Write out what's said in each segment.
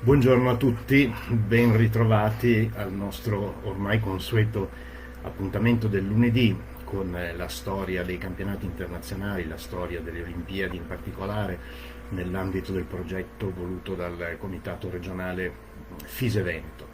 Buongiorno a tutti, ben ritrovati al nostro ormai consueto appuntamento del lunedì con la storia dei campionati internazionali, la storia delle Olimpiadi in particolare nell'ambito del progetto voluto dal Comitato regionale Fise-Veneto.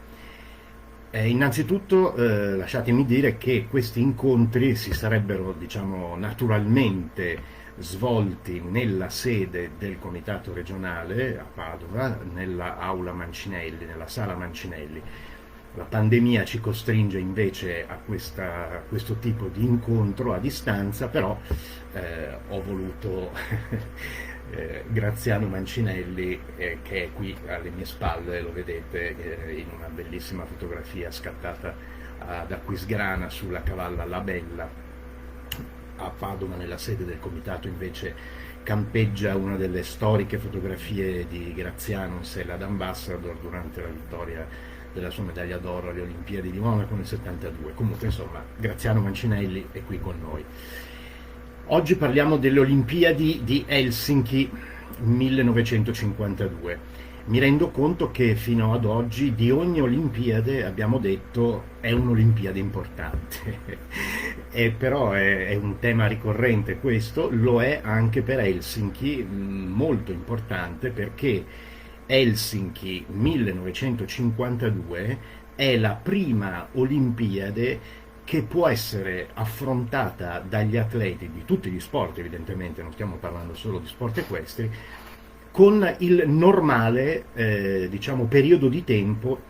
Innanzitutto lasciatemi dire che questi incontri si sarebbero, diciamo, naturalmente svolti nella sede del Comitato regionale a Padova, nella aula Mancinelli, nella sala Mancinelli. La pandemia ci costringe invece a questo tipo di incontro a distanza, però ho voluto Graziano Mancinelli, che è qui alle mie spalle, lo vedete in una bellissima fotografia scattata ad Aquisgrana sulla cavalla La Bella. A Padova, nella sede del comitato, invece campeggia una delle storiche fotografie di Graziano in sella d'ambassador durante la vittoria della sua medaglia d'oro alle Olimpiadi di Monaco nel 72. Comunque, insomma, Graziano Mancinelli è qui con noi. Oggi parliamo delle Olimpiadi di Helsinki 1952. Mi rendo conto che fino ad oggi di ogni Olimpiade abbiamo detto è un'Olimpiade importante. Però è un tema ricorrente questo, lo è anche per Helsinki, molto importante, perché Helsinki 1952 è la prima Olimpiade che può essere affrontata dagli atleti di tutti gli sport, evidentemente non stiamo parlando solo di sport equestri, con il normale diciamo, periodo di tempo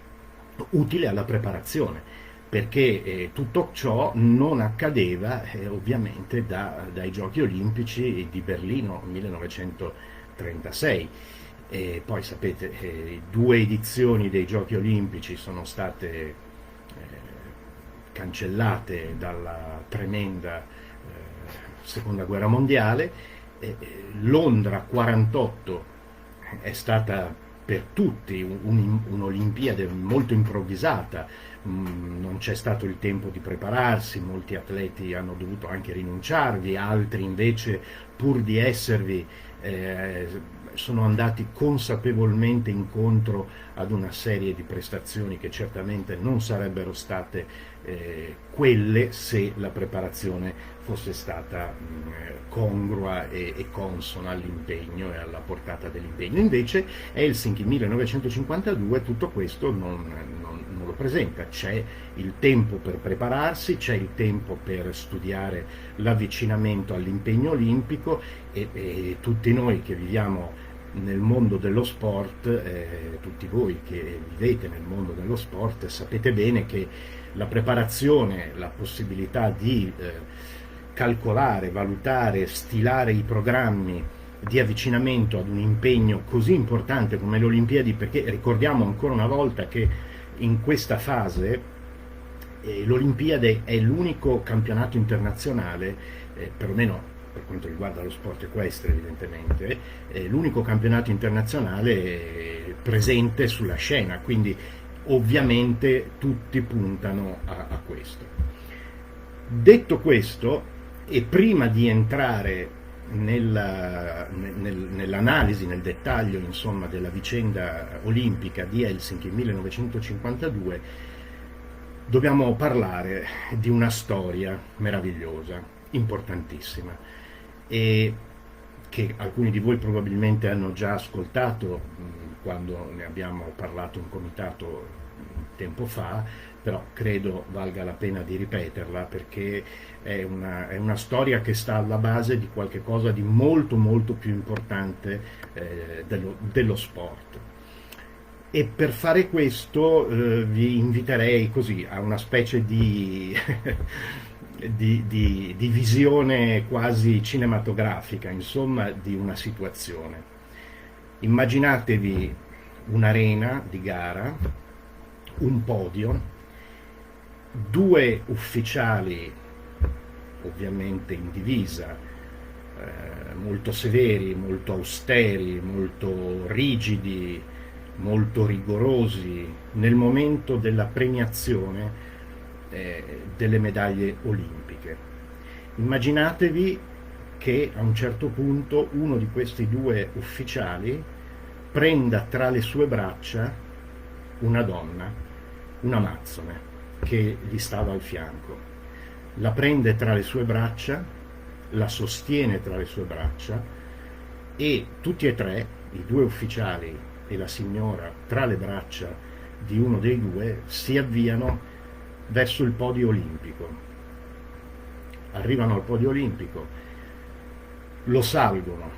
utile alla preparazione, perché tutto ciò non accadeva ovviamente dai Giochi Olimpici di Berlino 1936. E poi sapete, 2 edizioni dei Giochi Olimpici sono state cancellate dalla tremenda seconda guerra mondiale. Londra 48 è stata per tutti un'Olimpiade molto improvvisata, non c'è stato il tempo di prepararsi, molti atleti hanno dovuto anche rinunciarvi, altri invece pur di esservi sono andati consapevolmente incontro ad una serie di prestazioni che certamente non sarebbero state quelle se la preparazione fosse stata congrua e consona all'impegno e alla portata dell'impegno. Invece Helsinki 1952 tutto questo non lo presenta, c'è il tempo per prepararsi, c'è il tempo per studiare l'avvicinamento all'impegno olimpico e tutti noi che viviamo nel mondo dello sport, tutti voi che vivete nel mondo dello sport sapete bene che la preparazione, la possibilità di calcolare, valutare, stilare i programmi di avvicinamento ad un impegno così importante come le Olimpiadi, perché ricordiamo ancora una volta che in questa fase l'Olimpiade è l'unico campionato internazionale, perlomeno per quanto riguarda lo sport equestre evidentemente, l'unico campionato internazionale presente sulla scena, quindi ovviamente tutti puntano a questo. Detto questo, e prima di entrare nell'analisi, nel dettaglio insomma, della vicenda olimpica di Helsinki 1952, dobbiamo parlare di una storia meravigliosa, importantissima, e che alcuni di voi probabilmente hanno già ascoltato quando ne abbiamo parlato in comitato tempo fa, però credo valga la pena di ripeterla perché è una storia che sta alla base di qualche cosa di molto molto più importante dello sport. E per fare questo vi inviterei così a una specie di di visione quasi cinematografica, insomma, di una situazione. Immaginatevi un'arena di gara, un podio, 2 ufficiali ovviamente in divisa, molto severi, molto austeri, molto rigidi, molto rigorosi nel momento della premiazione delle medaglie olimpiche. Immaginatevi che a un certo punto uno di questi 2 ufficiali prenda tra le sue braccia una donna, un'amazzone, che gli stava al fianco. La prende tra le sue braccia, la sostiene tra le sue braccia e tutti e tre, i due ufficiali e la signora, tra le braccia di uno dei due, si avviano verso il podio olimpico. Arrivano al podio olimpico, lo salgono,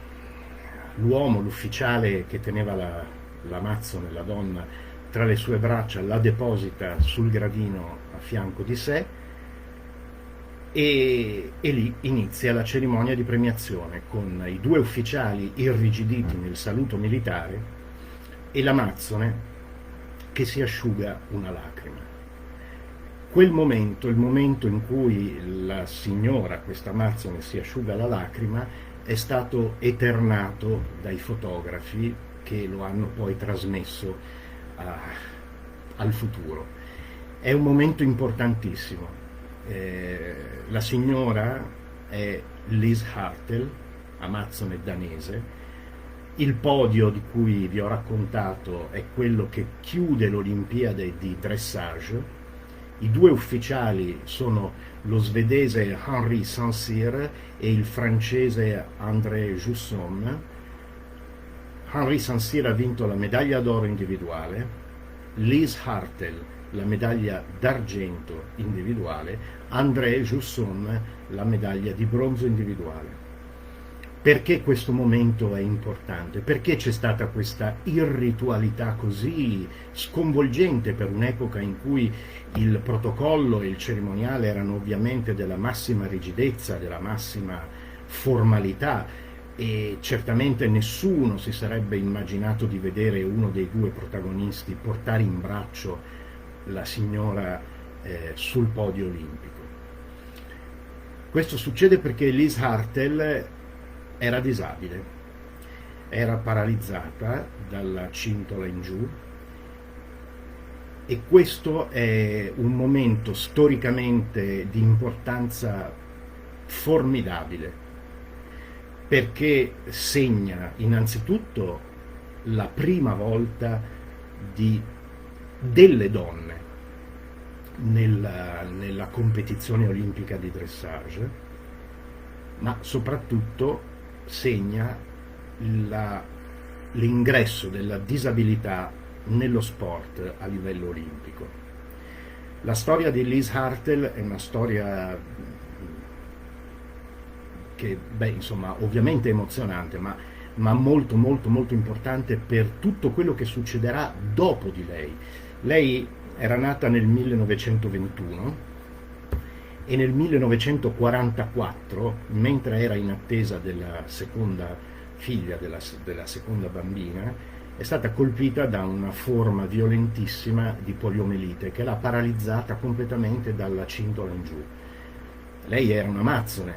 l'uomo, l'ufficiale che teneva l'amazzone, la donna, tra le sue braccia, la deposita sul gradino a fianco di sé e lì inizia la cerimonia di premiazione con i due ufficiali irrigiditi nel saluto militare e l'amazzone che si asciuga una lacrima. Quel momento, il momento in cui la signora, questa amazzone, si asciuga la lacrima, è stato eternato dai fotografi che lo hanno poi trasmesso al futuro. È un momento importantissimo. La signora è Liz Hartel, amazzone danese. Il podio di cui vi ho raccontato è quello che chiude l'Olimpiade di dressage. I due ufficiali sono lo svedese Henri Saint-Cyr e il francese André Jusson. Henri Saint-Cyr ha vinto la medaglia d'oro individuale, Liz Hartel la medaglia d'argento individuale, André Jusson la medaglia di bronzo individuale. Perché questo momento è importante? Perché c'è stata questa irritualità così sconvolgente per un'epoca in cui il protocollo e il cerimoniale erano ovviamente della massima rigidezza, della massima formalità, e certamente nessuno si sarebbe immaginato di vedere uno dei due protagonisti portare in braccio la signora sul podio olimpico. Questo succede perché Liz Hartel era disabile, era paralizzata dalla cintola in giù, e questo è un momento storicamente di importanza formidabile, perché segna innanzitutto la prima volta delle donne nella competizione olimpica di dressage, ma soprattutto segna l'ingresso della disabilità nello sport a livello olimpico. La storia di Liz Hartel è una storia che, insomma, ovviamente emozionante, ma molto molto molto importante per tutto quello che succederà dopo di lei. Lei era nata nel 1921 e nel 1944, mentre era in attesa della seconda figlia, della seconda bambina, è stata colpita da una forma violentissima di poliomelite che l'ha paralizzata completamente dalla cintola in giù. Lei era un'amazzone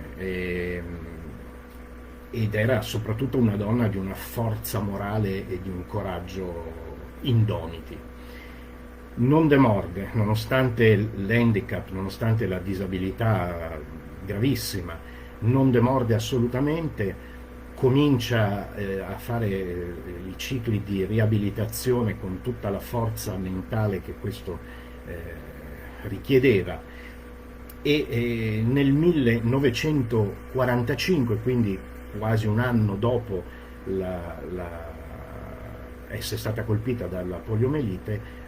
ed era soprattutto una donna di una forza morale e di un coraggio indomiti. Non demorde, nonostante l'handicap, nonostante la disabilità gravissima, non demorde assolutamente, comincia a fare i cicli di riabilitazione con tutta la forza mentale che questo richiedeva, e nel 1945, quindi quasi un anno dopo essere stata colpita dalla poliomelite,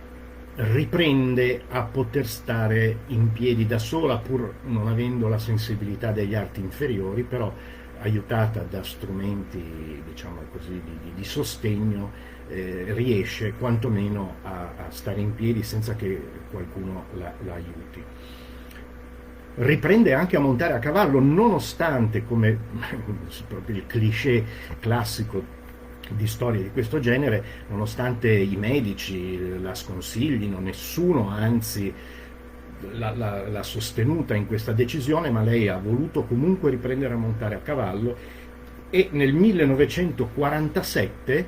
riprende a poter stare in piedi da sola, pur non avendo la sensibilità degli arti inferiori, però aiutata da strumenti, diciamo così, di sostegno, riesce quantomeno a stare in piedi senza che qualcuno la aiuti. Riprende anche a montare a cavallo, nonostante, come proprio il cliché classico di storie di questo genere, nonostante i medici la sconsiglino, nessuno anzi l'ha sostenuta in questa decisione, ma lei ha voluto comunque riprendere a montare a cavallo, e nel 1947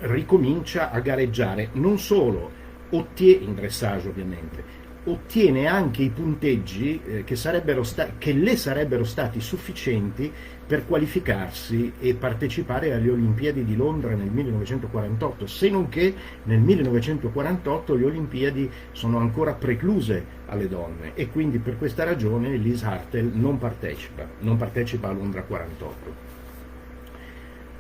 ricomincia a gareggiare, non solo in dressage ovviamente, ottiene anche i punteggi che le sarebbero stati sufficienti per qualificarsi e partecipare alle Olimpiadi di Londra nel 1948, se non che nel 1948 le Olimpiadi sono ancora precluse alle donne e quindi per questa ragione Liz Hartel non partecipa a Londra 48.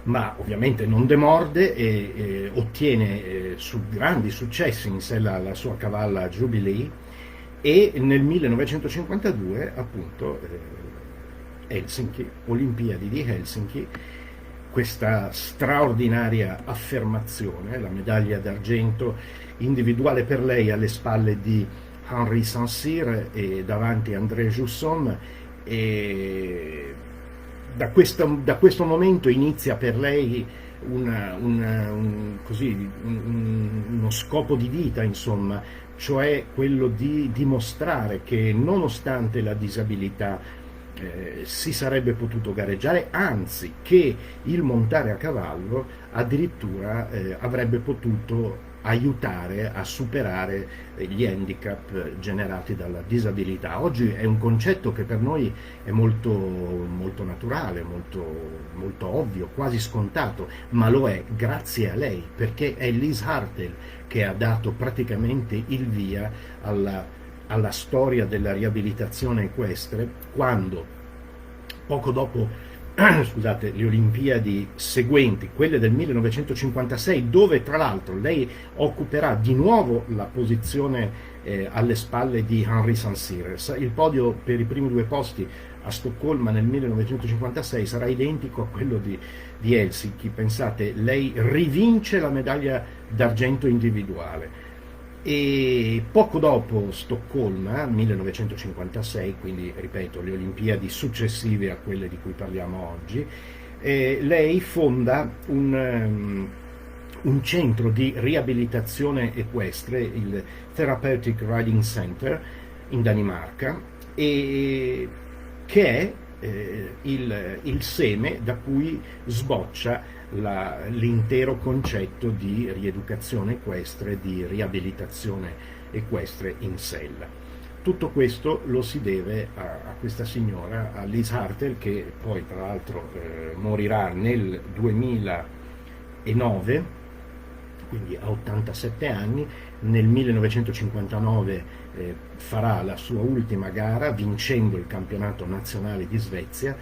Ma ovviamente non demorde e ottiene grandi successi in sella alla sua cavalla Jubilee, e nel 1952 appunto Helsinki, Olimpiadi di Helsinki, questa straordinaria affermazione, la medaglia d'argento individuale per lei alle spalle di Henri Saint-Cyr e davanti André Jusson, e da questo momento inizia per lei uno scopo di vita, insomma, cioè quello di dimostrare che nonostante la disabilità si sarebbe potuto gareggiare, anzi che il montare a cavallo addirittura avrebbe potuto aiutare a superare gli handicap generati dalla disabilità. Oggi è un concetto che per noi è molto, molto naturale, molto, molto ovvio, quasi scontato, ma lo è grazie a lei, perché è Liz Hartel che ha dato praticamente il via alla storia della riabilitazione equestre, quando poco dopo scusate, le Olimpiadi seguenti, quelle del 1956, dove tra l'altro lei occuperà di nuovo la posizione alle spalle di Henri Saint-Cyr. Il podio per i primi due posti a Stoccolma nel 1956 sarà identico a quello di Helsinki. Pensate, lei rivince la medaglia d'argento individuale. E poco dopo Stoccolma, 1956, quindi ripeto le Olimpiadi successive a quelle di cui parliamo oggi, lei fonda un centro di riabilitazione equestre, il Therapeutic Riding Center in Danimarca, e che è il seme da cui sboccia l'intero concetto di rieducazione equestre, di riabilitazione equestre in sella. Tutto questo lo si deve a questa signora, a Liz Hartel, che poi tra l'altro morirà nel 2009, quindi a 87 anni. Nel 1959 farà la sua ultima gara vincendo il campionato nazionale di Svezia.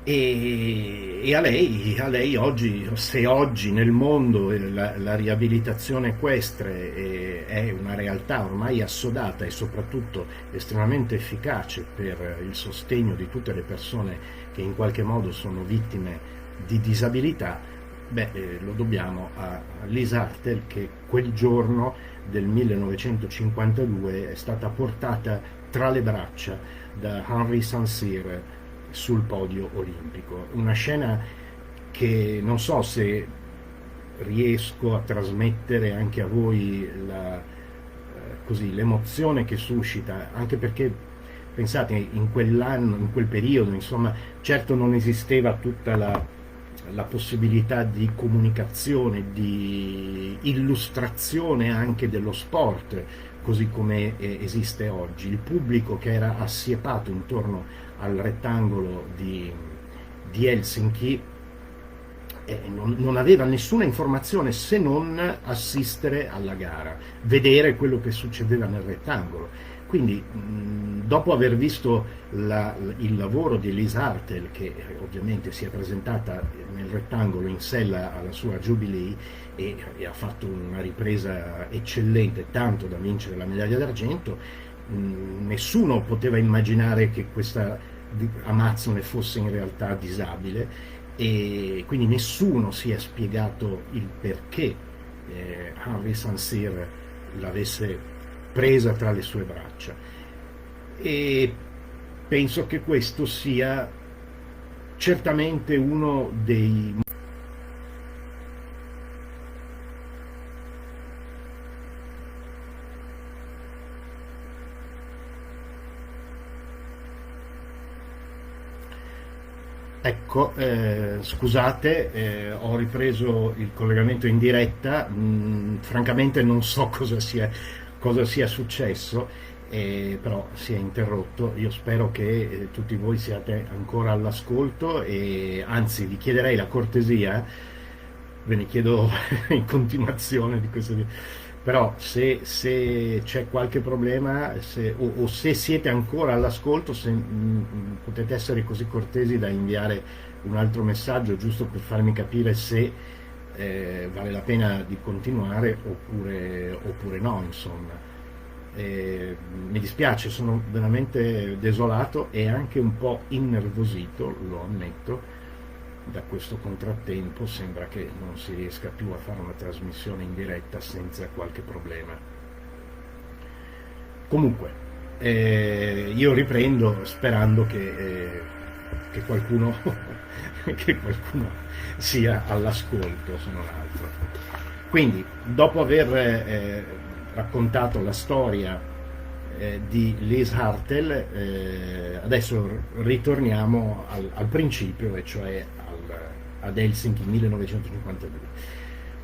E a lei oggi, se oggi nel mondo la riabilitazione equestre è una realtà ormai assodata e soprattutto estremamente efficace per il sostegno di tutte le persone che in qualche modo sono vittime di disabilità, lo dobbiamo a Liz Hartel, che quel giorno del 1952 è stata portata tra le braccia da Henri Saint-Cyr sul podio olimpico. Una scena che non so se riesco a trasmettere anche a voi l'emozione che suscita, anche perché pensate, in quell'anno, in quel periodo, insomma, certo non esisteva tutta la possibilità di comunicazione, di illustrazione anche dello sport così come esiste oggi. Il pubblico che era assiepato intorno al rettangolo di Helsinki non aveva nessuna informazione se non assistere alla gara, vedere quello che succedeva nel rettangolo. Quindi dopo aver visto il lavoro di Liz Hartel, che ovviamente si è presentata nel rettangolo in sella alla sua Jubilee e ha fatto una ripresa eccellente, tanto da vincere la medaglia d'argento, nessuno poteva immaginare che questa amazzone fosse in realtà disabile, e quindi nessuno si è spiegato il perché Henri Saint-Cyr l'avesse presa tra le sue braccia, e penso che questo sia certamente uno dei Ecco, scusate, ho ripreso il collegamento in diretta, francamente non so cosa sia cosa sia successo, però si è interrotto. Io spero che tutti voi siate ancora all'ascolto, e anzi vi chiederei la cortesia, ve ne chiedo in continuazione di questo video, però se c'è qualche problema, o se siete ancora all'ascolto, se potete essere così cortesi da inviare un altro messaggio, giusto per farmi capire se vale la pena di continuare oppure no, insomma. Mi dispiace, sono veramente desolato e anche un po' innervosito, lo ammetto, da questo contrattempo. Sembra che non si riesca più a fare una trasmissione in diretta senza qualche problema. Comunque, io riprendo sperando che qualcuno, che qualcuno sia all'ascolto, se non altro. Quindi, dopo aver raccontato la storia di Liz Hartel, adesso ritorniamo al principio, e cioè ad Helsinki 1952.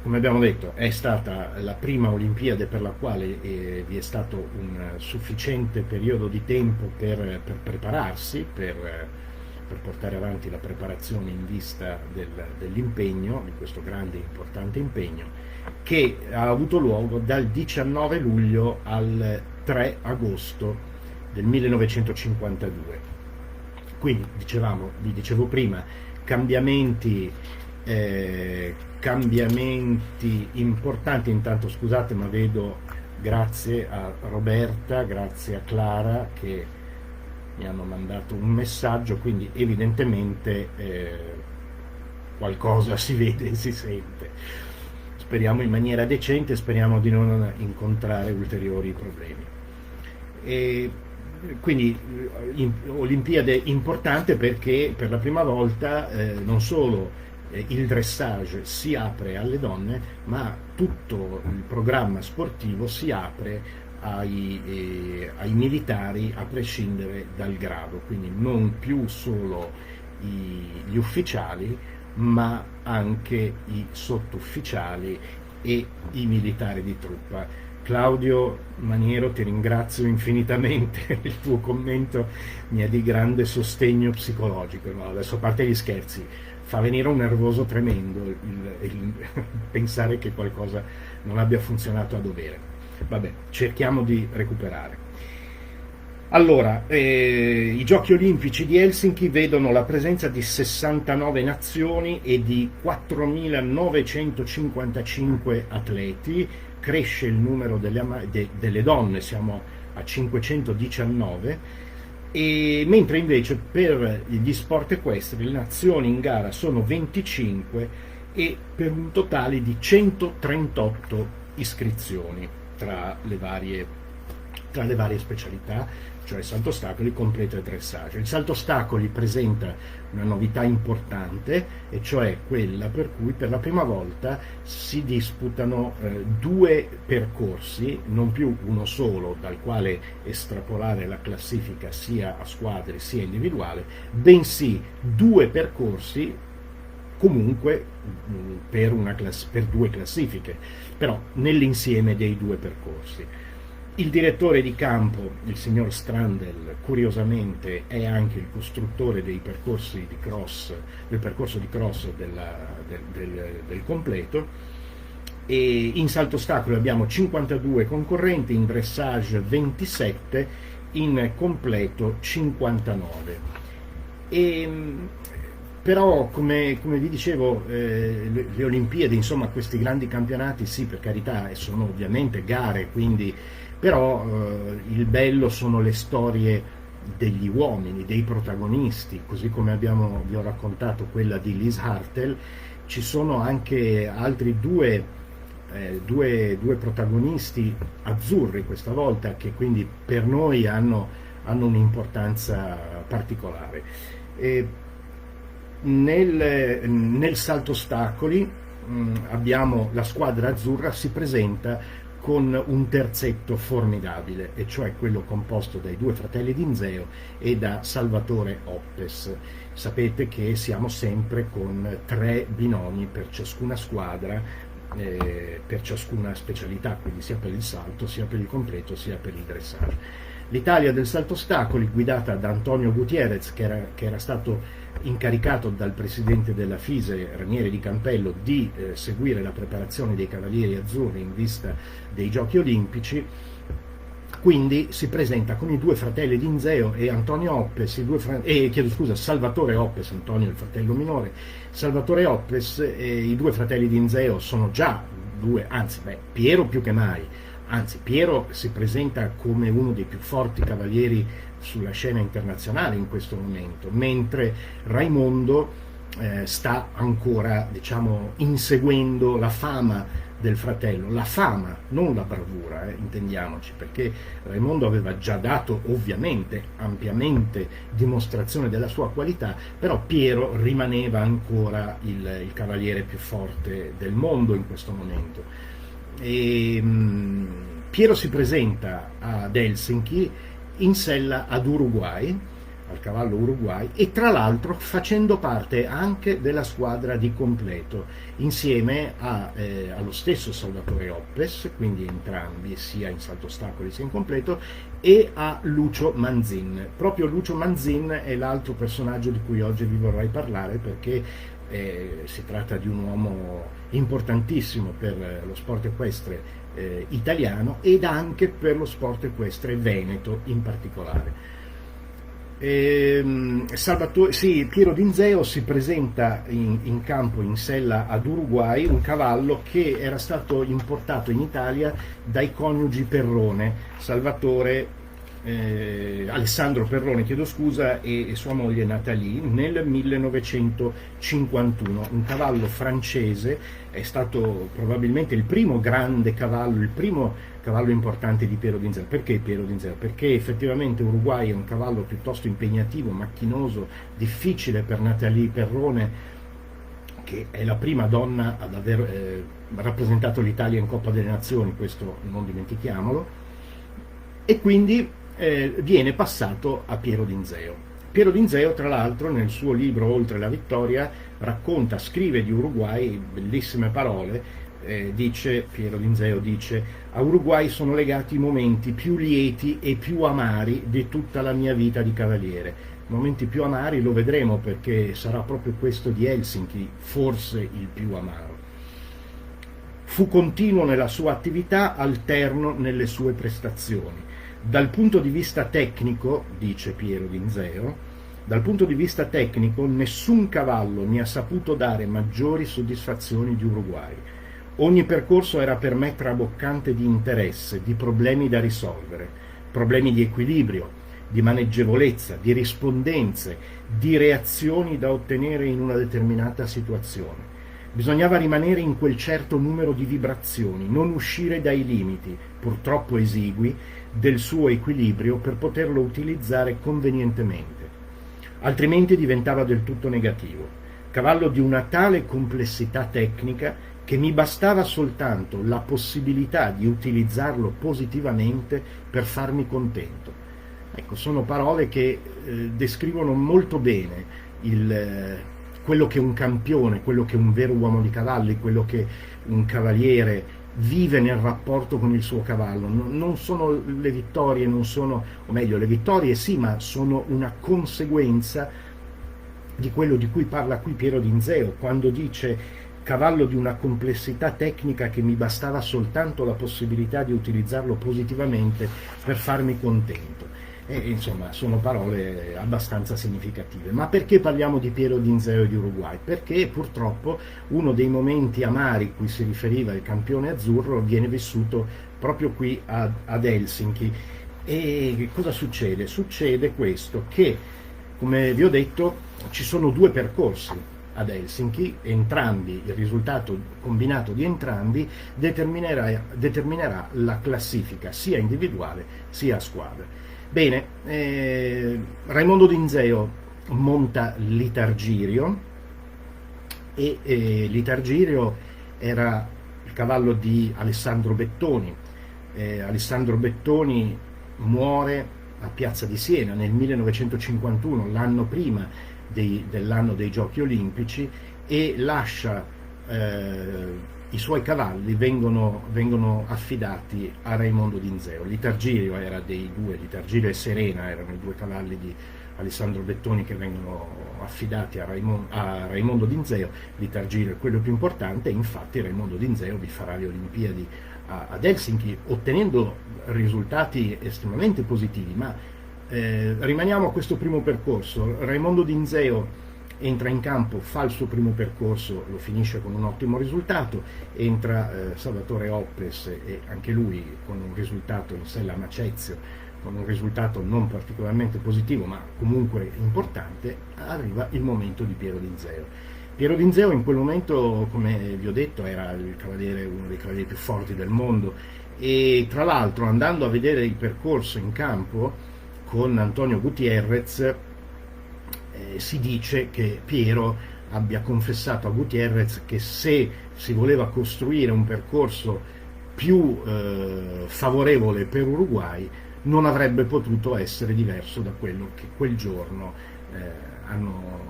Come abbiamo detto, è stata la prima Olimpiade per la quale vi è stato un sufficiente periodo di tempo per prepararsi, per portare avanti la preparazione in vista dell'impegno, di questo grande e importante impegno, che ha avuto luogo dal 19 luglio al 3 agosto del 1952. Quindi, vi dicevo prima, cambiamenti importanti. Intanto scusate, ma vedo, grazie a Roberta, grazie a Clara, che mi hanno mandato un messaggio, quindi evidentemente qualcosa si vede e si sente. Speriamo in maniera decente, speriamo di non incontrare ulteriori problemi. E quindi Olimpiade importante perché per la prima volta non solo il dressage si apre alle donne, ma tutto il programma sportivo si apre ai militari, a prescindere dal grado, quindi non più solo gli ufficiali, ma anche i sottufficiali e i militari di truppa. Claudio Maniero, ti ringrazio infinitamente, il tuo commento mi è di grande sostegno psicologico. No, adesso, a parte gli scherzi, fa venire un nervoso tremendo il pensare che qualcosa non abbia funzionato a dovere. Vabbè, cerchiamo di recuperare. Allora, i Giochi Olimpici di Helsinki vedono la presenza di 69 nazioni e di 4.955 atleti. Cresce il numero delle donne, siamo a 519, e mentre invece per gli sport equestri le nazioni in gara sono 25, e per un totale di 138 iscrizioni tra le varie specialità, cioè salto ostacoli, completo e dressage. Il salto ostacoli presenta una novità importante, e cioè quella per cui per la prima volta si disputano due percorsi, non più uno solo dal quale estrapolare la classifica sia a squadre sia individuale, bensì due percorsi comunque per due classifiche, però nell'insieme dei due percorsi. Il direttore di campo, il signor Strandel, curiosamente è anche il costruttore dei percorsi di cross, del percorso di cross del completo. E in salto ostacolo abbiamo 52 concorrenti, in dressage 27, in completo 59. Però come vi dicevo, le Olimpiadi, insomma, questi grandi campionati, sì, per carità, sono ovviamente gare, quindi, però il bello sono le storie degli uomini, dei protagonisti, così come vi ho raccontato quella di Liz Hartel. Ci sono anche altri due protagonisti azzurri questa volta, che quindi per noi hanno un'importanza particolare. Nel salto ostacoli abbiamo la squadra azzurra, si presenta con un terzetto formidabile, e cioè quello composto dai due fratelli Dinzeo e da Salvatore Oppes. Sapete che siamo sempre con 3 binomi per ciascuna squadra, per ciascuna specialità, quindi sia per il salto, sia per il completo, sia per il dressage. L'Italia del salto ostacoli, guidata da Antonio Gutierrez, che era stato incaricato dal presidente della FISE, Ranieri di Campello, di seguire la preparazione dei Cavalieri Azzurri in vista dei Giochi Olimpici, quindi si presenta con i due fratelli di Inzeo e Antonio Oppes, Salvatore Oppes, Antonio il fratello minore, Salvatore Oppes, i due fratelli di Inzeo sono già due, Piero più che mai, anzi Piero si presenta come uno dei più forti cavalieri sulla scena internazionale in questo momento, mentre Raimondo sta ancora, diciamo, inseguendo la fama del fratello, la fama, non la bravura, intendiamoci, perché Raimondo aveva già dato ovviamente ampiamente dimostrazione della sua qualità, però Piero rimaneva ancora il cavaliere più forte del mondo in questo momento. Piero si presenta ad Helsinki in sella ad Uruguay, al cavallo Uruguay, e tra l'altro facendo parte anche della squadra di completo, insieme allo stesso Salvatore Oppes, quindi entrambi sia in salto ostacoli sia in completo, e a Lucio Manzin. Proprio Lucio Manzin è l'altro personaggio di cui oggi vi vorrei parlare, perché si tratta di un uomo importantissimo per lo sport equestre italiano ed anche per lo sport equestre veneto in particolare. Piero D'Inzeo si presenta in campo in sella ad Uruguay, un cavallo che era stato importato in Italia dai coniugi Perrone, Alessandro Perrone, e sua moglie Nathalie, nel 1951. Un cavallo francese, è stato probabilmente il primo grande cavallo, il primo cavallo importante di Piero D'Inzeo. Perché Piero D'Inzeo? Perché effettivamente Uruguay è un cavallo piuttosto impegnativo, macchinoso, difficile per Nathalie Perrone, che è la prima donna ad aver rappresentato l'Italia in Coppa delle Nazioni, questo non dimentichiamolo, e quindi viene passato a Piero D'Inzeo. Piero D'Inzeo, tra l'altro, nel suo libro Oltre la vittoria, scrive di Uruguay bellissime parole. Piero D'Inzeo dice: a Uruguay sono legati i momenti più lieti e più amari di tutta la mia vita di cavaliere. Momenti più amari lo vedremo, perché sarà proprio questo di Helsinki forse il più amaro. Fu continuo nella sua attività, alterno nelle sue prestazioni. Dal punto di vista tecnico, dice Piero D'Inzeo, dal punto di vista tecnico nessun cavallo mi ha saputo dare maggiori soddisfazioni di Uruguay. Ogni percorso era per me traboccante di interesse, di problemi da risolvere, problemi di equilibrio, di maneggevolezza, di rispondenze, di reazioni da ottenere in una determinata situazione. Bisognava rimanere in quel certo numero di vibrazioni, non uscire dai limiti, purtroppo esigui, del suo equilibrio per poterlo utilizzare convenientemente. Altrimenti diventava del tutto negativo. Cavallo di una tale complessità tecnica che mi bastava soltanto la possibilità di utilizzarlo positivamente per farmi contento. Ecco, sono parole che descrivono molto bene quello che un campione, quello che un vero uomo di cavalli, quello che un cavaliere vive nel rapporto con il suo cavallo. Non sono le vittorie, le vittorie sì, ma sono una conseguenza di quello di cui parla qui Piero D'Inzeo, quando dice: cavallo di una complessità tecnica che mi bastava soltanto la possibilità di utilizzarlo positivamente per farmi contento. Insomma, sono parole abbastanza significative. Ma perché parliamo di Piero D'Inzeo e di Uruguay? Perché purtroppo uno dei momenti amari cui si riferiva il campione azzurro viene vissuto proprio qui ad Helsinki. E cosa succede? Succede questo, che, come vi ho detto, ci sono due percorsi ad Helsinki, il risultato combinato di entrambi determinerà la classifica sia individuale sia a squadre. Bene, Raimondo D'Inzeo monta l'Itargirio, e l'Itargirio era il cavallo di Alessandro Bettoni. Alessandro Bettoni muore a Piazza di Siena nel 1951, l'anno prima dell'anno dei Giochi Olimpici, e lascia i suoi cavalli vengono affidati a Raimondo d'Inzeo. Litargirio era dei due, Litargirio e Serena erano i due cavalli di Alessandro Bettoni che vengono affidati a Raimondo d'Inzeo. Litargirio è quello più importante, e infatti Raimondo d'Inzeo vi farà le Olimpiadi ad Helsinki, ottenendo risultati estremamente positivi. Ma rimaniamo a questo primo percorso. Raimondo d'Inzeo entra in campo, fa il suo primo percorso, lo finisce con un ottimo risultato, entra Salvatore Oppes, e anche lui con un risultato in Sella Macezio, con un risultato non particolarmente positivo ma comunque importante. Arriva il momento di Piero d'Inzeo. Piero d'Inzeo in quel momento, come vi ho detto, era il cavaliere, uno dei cavalieri più forti del mondo, e tra l'altro, andando a vedere il percorso in campo con Antonio Gutiérrez, si dice che Piero abbia confessato a Gutiérrez che se si voleva costruire un percorso più favorevole per Uruguay non avrebbe potuto essere diverso da quello che quel giorno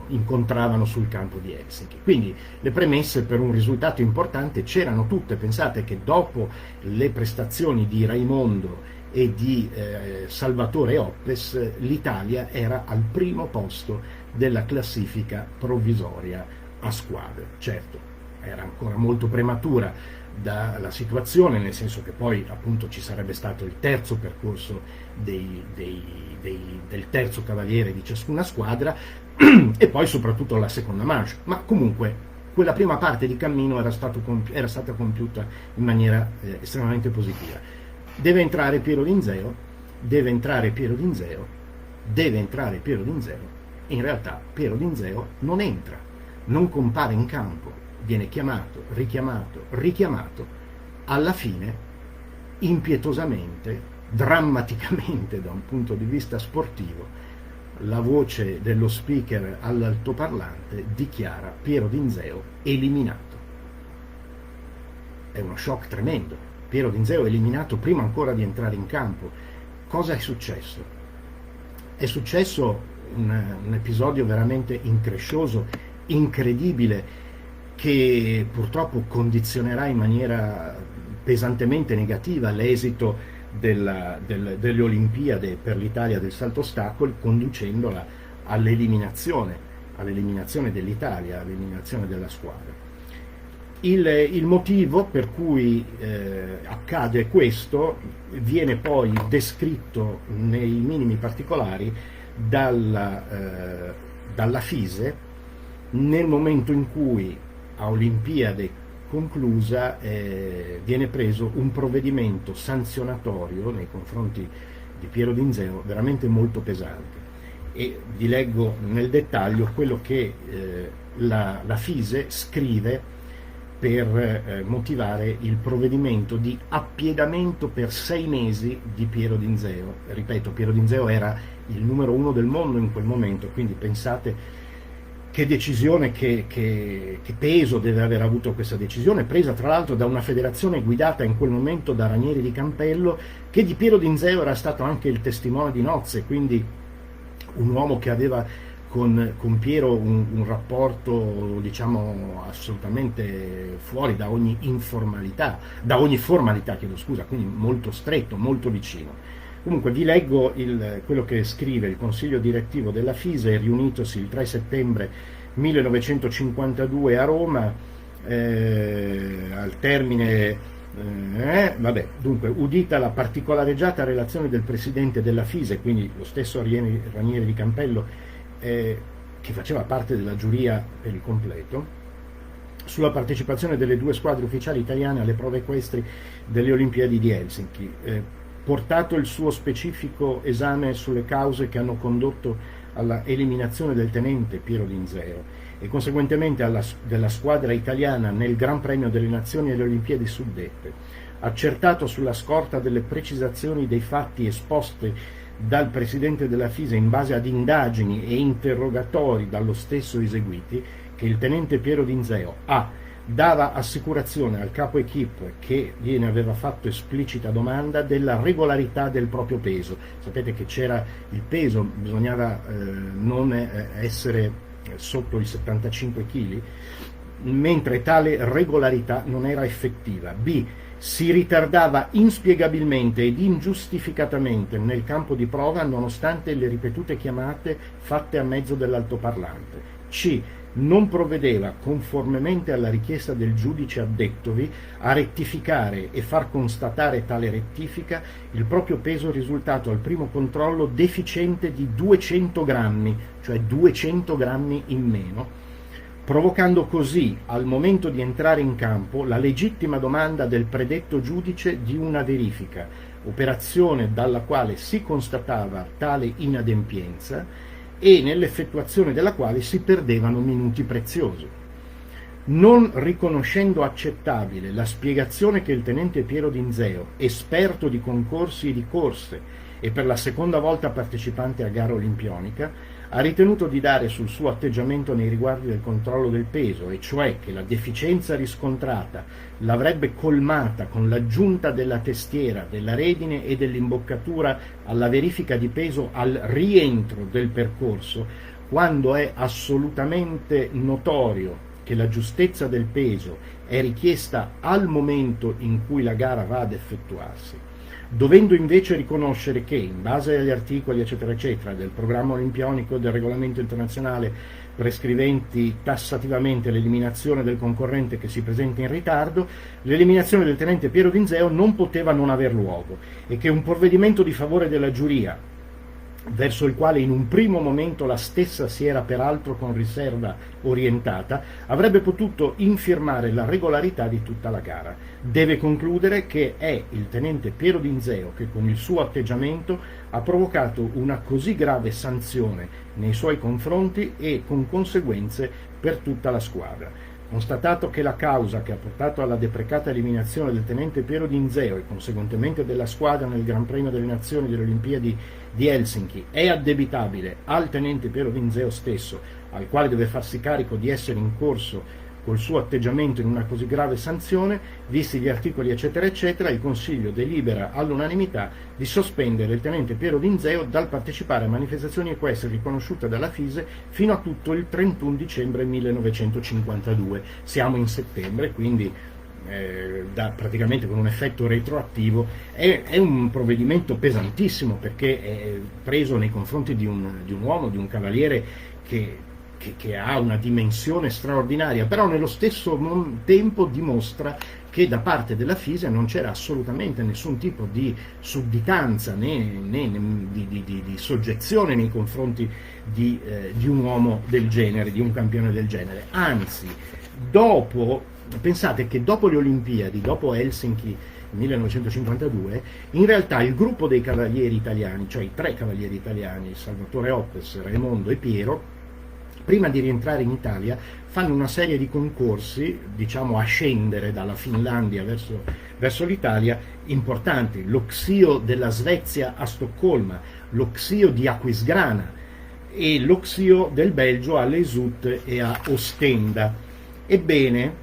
incontravano sul campo di Helsinki. Quindi le premesse per un risultato importante c'erano tutte. Pensate che dopo le prestazioni di Raimondo e di Salvatore Oppes, l'Italia era al primo posto della classifica provvisoria a squadre. Certo, era ancora molto prematura dalla situazione, nel senso che poi appunto ci sarebbe stato il terzo percorso del terzo cavaliere di ciascuna squadra e poi soprattutto la seconda manche, ma comunque quella prima parte di cammino era stata compiuta in maniera estremamente positiva. Deve entrare Piero d'Inzeo, in realtà Piero d'Inzeo non entra, non compare in campo, viene chiamato, richiamato, alla fine impietosamente, drammaticamente da un punto di vista sportivo, la voce dello speaker all'altoparlante dichiara Piero d'Inzeo eliminato. È uno shock tremendo. Piero d'Inzeo eliminato prima ancora di entrare in campo. Cosa è successo? È successo un episodio veramente increscioso, incredibile, che purtroppo condizionerà in maniera pesantemente negativa l'esito delle Olimpiadi per l'Italia del salto ostacoli, conducendola all'eliminazione dell'Italia, all'eliminazione della squadra. Il motivo per cui accade questo viene poi descritto nei minimi particolari dalla FISE nel momento in cui a Olimpiade conclusa viene preso un provvedimento sanzionatorio nei confronti di Piero d'Inzeo veramente molto pesante, e vi leggo nel dettaglio quello che la FISE scrive per motivare il provvedimento di appiedamento per 6 mesi di Piero d'Inzeo. Ripeto, Piero d'Inzeo era il numero 1 del mondo in quel momento, quindi pensate che decisione, che peso deve aver avuto questa decisione, presa tra l'altro da una federazione guidata in quel momento da Ranieri di Campello, che di Piero d'Inzeo era stato anche il testimone di nozze, quindi un uomo che aveva con Piero un rapporto, diciamo, assolutamente fuori da ogni formalità, quindi molto stretto, molto vicino. Comunque vi leggo quello che scrive il Consiglio direttivo della FISE, riunitosi il 3 settembre 1952 a Roma, al termine, dunque, udita la particolareggiata relazione del presidente della FISE, quindi lo stesso Ranieri di Campello, che faceva parte della giuria per il completo, sulla partecipazione delle 2 squadre ufficiali italiane alle prove equestri delle Olimpiadi di Helsinki, portato il suo specifico esame sulle cause che hanno condotto alla eliminazione del tenente Piero d'Inzeo e conseguentemente della squadra italiana nel Gran Premio delle Nazioni alle Olimpiadi suddette, accertato sulla scorta delle precisazioni dei fatti esposte dal Presidente della FISE in base ad indagini e interrogatori dallo stesso eseguiti, che il tenente Piero d'Inzeo dava assicurazione al capo equipe che gliene aveva fatto esplicita domanda della regolarità del proprio peso. Sapete che c'era il peso, bisognava non essere sotto i 75 kg, mentre tale regolarità non era effettiva. B. Si ritardava inspiegabilmente ed ingiustificatamente nel campo di prova nonostante le ripetute chiamate fatte a mezzo dell'altoparlante. C. Non provvedeva, conformemente alla richiesta del giudice addettovi, a rettificare e far constatare tale rettifica il proprio peso risultato al primo controllo deficiente di 200 grammi, cioè 200 grammi in meno, provocando così, al momento di entrare in campo, la legittima domanda del predetto giudice di una verifica, operazione dalla quale si constatava tale inadempienza e nell'effettuazione della quale si perdevano minuti preziosi. Non riconoscendo accettabile la spiegazione che il tenente Piero Dinzeo, esperto di concorsi e di corse e per la seconda volta partecipante a gara olimpionica, ha ritenuto di dare sul suo atteggiamento nei riguardi del controllo del peso, e cioè che la deficienza riscontrata l'avrebbe colmata con l'aggiunta della testiera, della redine e dell'imboccatura alla verifica di peso al rientro del percorso, quando è assolutamente notorio che la giustezza del peso è richiesta al momento in cui la gara va ad effettuarsi, dovendo invece riconoscere che, in base agli articoli eccetera eccetera del programma olimpionico e del regolamento internazionale prescriventi tassativamente l'eliminazione del concorrente che si presenta in ritardo, l'eliminazione del tenente Piero Dinzeo non poteva non aver luogo e che un provvedimento di favore della giuria, verso il quale in un primo momento la stessa si era peraltro con riserva orientata, avrebbe potuto infirmare la regolarità di tutta la gara. Deve concludere che è il tenente Piero Dinzeo che con il suo atteggiamento ha provocato una così grave sanzione nei suoi confronti e con conseguenze per tutta la squadra. Constatato che la causa che ha portato alla deprecata eliminazione del tenente Piero Dinzeo e conseguentemente della squadra nel Gran Premio delle Nazioni delle Olimpiadi di Helsinki è addebitabile al tenente Piero Dinzeo stesso, al quale deve farsi carico di essere incorso col suo atteggiamento in una così grave sanzione, visti gli articoli eccetera eccetera, il Consiglio delibera all'unanimità di sospendere il tenente Piero Dinzeo dal partecipare a manifestazioni equestre riconosciute dalla FISE fino a tutto il 31 dicembre 1952. Siamo in settembre, quindi praticamente con un effetto retroattivo è un provvedimento pesantissimo, perché è preso nei confronti di un uomo, di un cavaliere che ha una dimensione straordinaria, però nello stesso tempo dimostra che da parte della FISA non c'era assolutamente nessun tipo di sudditanza né di soggezione nei confronti di un uomo del genere, di un campione del genere. Anzi, pensate che dopo le Olimpiadi, dopo Helsinki 1952, in realtà il gruppo dei cavalieri italiani, cioè i 3 cavalieri italiani, Salvatore Oppes, Raimondo e Piero, prima di rientrare in Italia fanno una serie di concorsi, diciamo a scendere dalla Finlandia verso l'Italia, importanti: lo Xio della Svezia a Stoccolma, lo Xio di Aquisgrana e lo Xio del Belgio a Les Houttes e a Ostenda. Ebbene,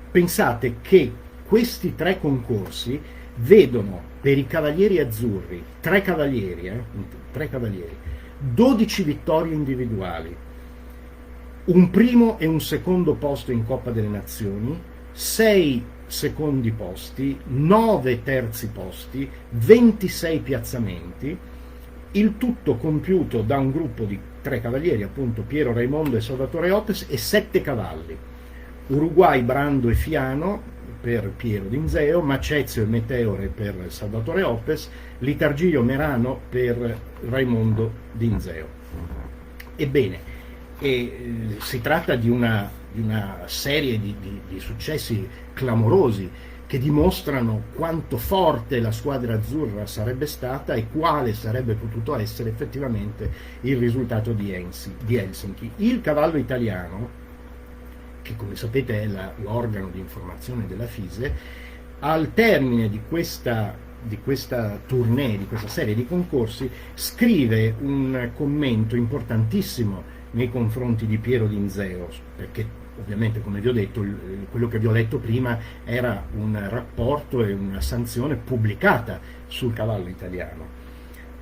pensate che questi 3 concorsi vedono per i cavalieri azzurri, 3 cavalieri, 12 vittorie individuali, un primo e un secondo posto in Coppa delle Nazioni, 6 secondi posti, 9 terzi posti, 26 piazzamenti, il tutto compiuto da un gruppo di 3 cavalieri, appunto Piero, Raimondo e Salvatore Oppes, e 7 cavalli: Uruguay, Brando e Fiano per Piero Dinzeo, Macezio e Meteore per Salvatore Oppes, Litargio Merano per Raimondo Dinzeo. Ebbene, si tratta di una serie di successi clamorosi che dimostrano quanto forte la squadra azzurra sarebbe stata e quale sarebbe potuto essere effettivamente il risultato di Helsinki. Il cavallo italiano, che come sapete è l'organo di informazione della FISE, al termine di questa tournée, di questa serie di concorsi, scrive un commento importantissimo nei confronti di Piero Dinzeo, perché ovviamente, come vi ho detto, quello che vi ho letto prima era un rapporto e una sanzione pubblicata sul cavallo italiano,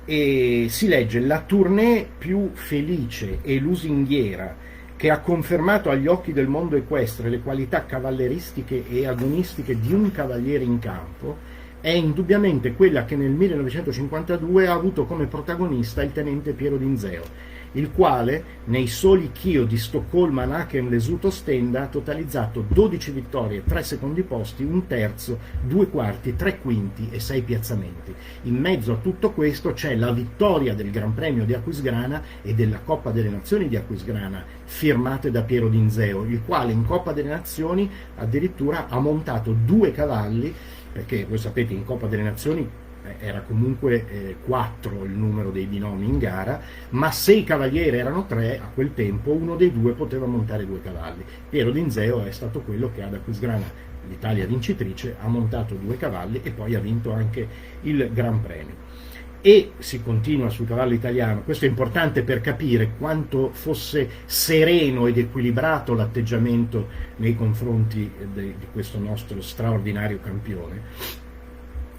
e si legge: la tournée più felice e lusinghiera che ha confermato agli occhi del mondo equestre le qualità cavalleristiche e agonistiche di un cavaliere in campo, è indubbiamente quella che nel 1952 ha avuto come protagonista il tenente Piero Dinzeo, il quale nei soli Chio di Stoccolma, Naken, Lesuto, Stenda ha totalizzato 12 vittorie, 3 secondi posti, un terzo, 2 quarti, 3 quinti e 6 piazzamenti. In mezzo a tutto questo c'è la vittoria del Gran Premio di Aquisgrana e della Coppa delle Nazioni di Aquisgrana, firmate da Piero Dinzeo, il quale in Coppa delle Nazioni addirittura ha montato 2 cavalli, perché voi sapete in Coppa delle Nazioni era comunque 4 il numero dei binomi in gara, ma se i cavalieri erano 3 a quel tempo, uno dei 2 poteva montare 2 cavalli. Piero Dinzeo è stato quello che ad Aquisgrana, l'Italia vincitrice, ha montato 2 cavalli e poi ha vinto anche il Gran Premio. E si continua sul cavallo italiano. Questo è importante per capire quanto fosse sereno ed equilibrato l'atteggiamento nei confronti di questo nostro straordinario campione.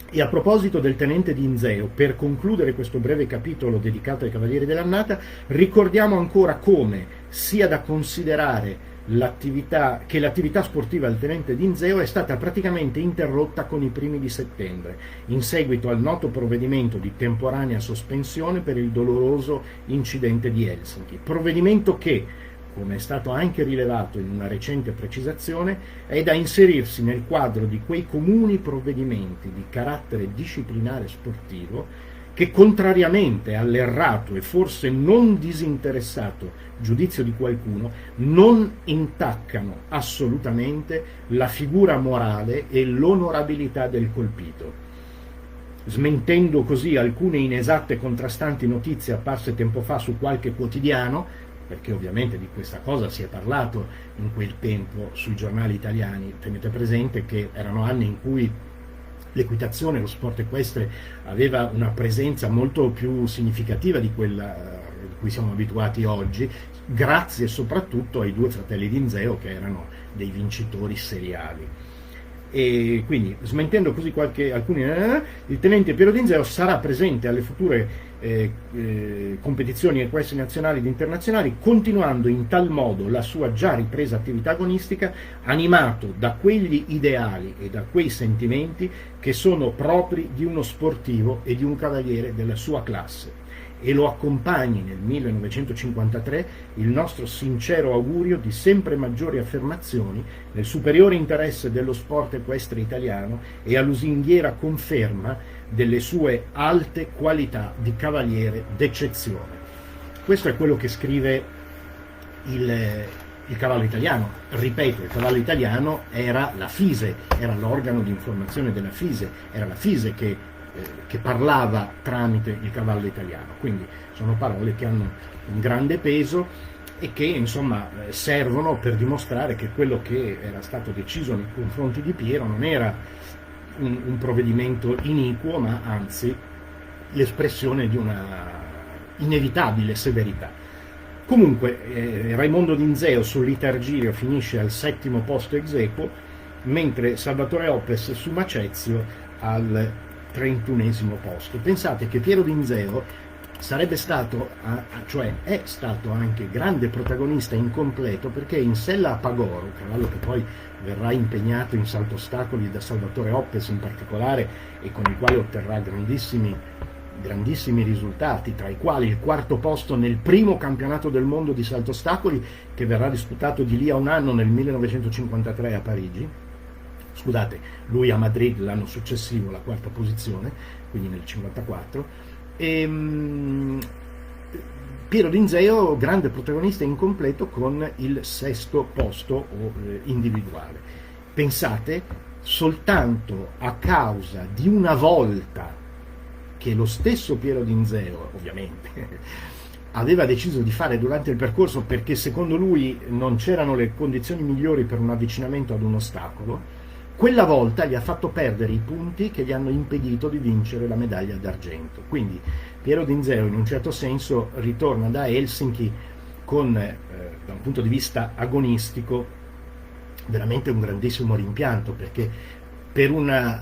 E a proposito del tenente Dinzeo, per concludere questo breve capitolo dedicato ai Cavalieri dell'Annata, ricordiamo ancora come sia da considerare che l'attività sportiva del tenente Dinzeo è stata praticamente interrotta con i primi di settembre, in seguito al noto provvedimento di temporanea sospensione per il doloroso incidente di Helsinki. Provvedimento che, come è stato anche rilevato in una recente precisazione, è da inserirsi nel quadro di quei comuni provvedimenti di carattere disciplinare sportivo che, contrariamente all'errato e forse non disinteressato giudizio di qualcuno, non intaccano assolutamente la figura morale e l'onorabilità del colpito, smentendo così alcune inesatte e contrastanti notizie apparse tempo fa su qualche quotidiano, perché ovviamente di questa cosa si è parlato in quel tempo sui giornali italiani. Tenete presente che erano anni in cui l'equitazione, lo sport equestre, aveva una presenza molto più significativa di quella di cui siamo abituati oggi, grazie soprattutto ai 2 fratelli Dinzeo, che erano dei vincitori seriali. E quindi, smentendo così il tenente Piero Dinzeo sarà presente alle future competizioni equestri nazionali ed internazionali, continuando in tal modo la sua già ripresa attività agonistica, animato da quegli ideali e da quei sentimenti che sono propri di uno sportivo e di un cavaliere della sua classe. E lo accompagni nel 1953 il nostro sincero augurio di sempre maggiori affermazioni nel superiore interesse dello sport equestre italiano e a lusinghiera conferma delle sue alte qualità di cavaliere d'eccezione. Questo è quello che scrive il cavallo italiano. Ripeto, il cavallo italiano era la FISE, era l'organo di informazione della FISE, era la FISE che parlava tramite il cavallo italiano, quindi sono parole che hanno un grande peso e che insomma servono per dimostrare che quello che era stato deciso nei confronti di Piero non era un provvedimento iniquo, ma anzi l'espressione di una inevitabile severità. Comunque Raimondo Dinzeo sull'Itargirio finisce al 7° posto ex aequo, mentre Salvatore Oppes su Macezio al 31° posto. Pensate che Piero Dinzeo sarebbe stato, cioè è stato anche grande protagonista incompleto, perché in sella a Pagoro, cavallo che poi verrà impegnato in salto ostacoli da Salvatore Oppes in particolare e con il quale otterrà grandissimi risultati, tra i quali il 4° posto nel primo campionato del mondo di salto ostacoli che verrà disputato di lì a un anno nel 1953 a Parigi. Scusate, lui a Madrid l'anno successivo la 4ª posizione, quindi nel 54. Piero Dinzeo, grande protagonista incompleto con il 6° posto individuale. Pensate, soltanto a causa di una volta che lo stesso Piero Dinzeo, ovviamente, aveva deciso di fare durante il percorso, perché secondo lui non c'erano le condizioni migliori per un avvicinamento ad un ostacolo, quella volta gli ha fatto perdere i punti che gli hanno impedito di vincere la medaglia d'argento. Quindi Piero Dinzeo in un certo senso ritorna da Helsinki con, da un punto di vista agonistico, veramente un grandissimo rimpianto, perché per un